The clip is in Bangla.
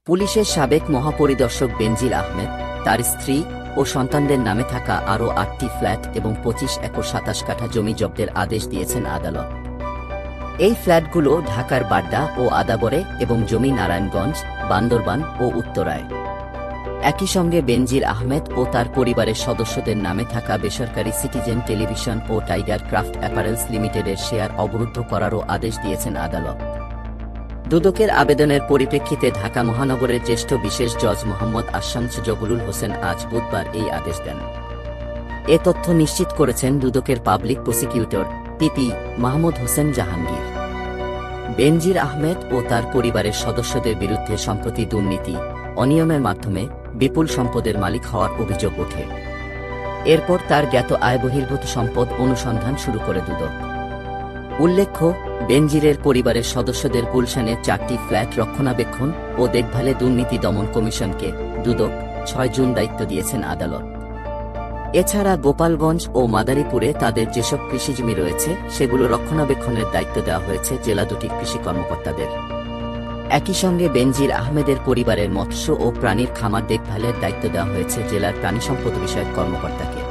পুলিশের সাবেক মহাপরিদর্শক বেনজির আহমেদ, তার স্ত্রী ও সন্তানদের নামে থাকা আরও ৮টি ফ্ল্যাট এবং ২৫ একর ২৭ কাঠা জমি জব্দের আদেশ দিয়েছেন আদালত। এই ফ্ল্যাটগুলো ঢাকার বাড্ডা ও আদাবরে এবং জমি নারায়ণগঞ্জ, বান্দরবান ও উত্তরায়। একই সঙ্গে বেনজির আহমেদ ও তার পরিবারের সদস্যদের নামে থাকা বেসরকারি সিটিজেন টেলিভিশন ও টাইগার ক্রাফট অ্যাপারেলস লিমিটেডের শেয়ার অবরুদ্ধ করারও আদেশ দিয়েছেন আদালত। দুদকের আবেদনের পরিপ্রেক্ষিতে ঢাকা মহানগরের জ্যেষ্ঠ বিশেষ জজ মোহাম্মদ আশামস জহুরুল হোসেন আজ বুধবার এই আদেশ দেন। এ তথ্য নিশ্চিত করেছেন দুদকের public prosecutor PP Mahmud Hossain Jahangir. Benazir Ahmed ও তার পরিবারের সদস্যদের বিরুদ্ধে সম্প্রতি দুর্নীতি, অনিয়মের মাধ্যমে বিপুল সম্পদের মালিক হওয়ার অভিযোগ ওঠে। এরপর তার জ্ঞাত আয়বহির্ভূত সম্পদ অনুসন্ধান শুরু করে দুদক। উল্লেখ্য, বেনজিরের পরিবারের সদস্যদের গুলশানের ৪টি ফ্ল্যাট রক্ষণাবেক্ষণ ও দেখভালে দুর্নীতি দমন কমিশনকে দুদক ৬ জুন দায়িত্ব দিয়েছেন আদালত। এছাড়া গোপালগঞ্জ ও মাদারীপুরে তাদের যেসব কৃষিজমি রয়েছে সেগুলো রক্ষণাবেক্ষণের দায়িত্ব দেওয়া হয়েছে জেলা দুটির কৃষি কর্মকর্তাদের। একই সঙ্গে বেনজির আহমেদের পরিবারের মৎস্য ও প্রাণীর খামার দেখভালের দায়িত্ব দেওয়া হয়েছে জেলার প্রাণিসম্পদ বিষয়ক কর্মকর্তাকে।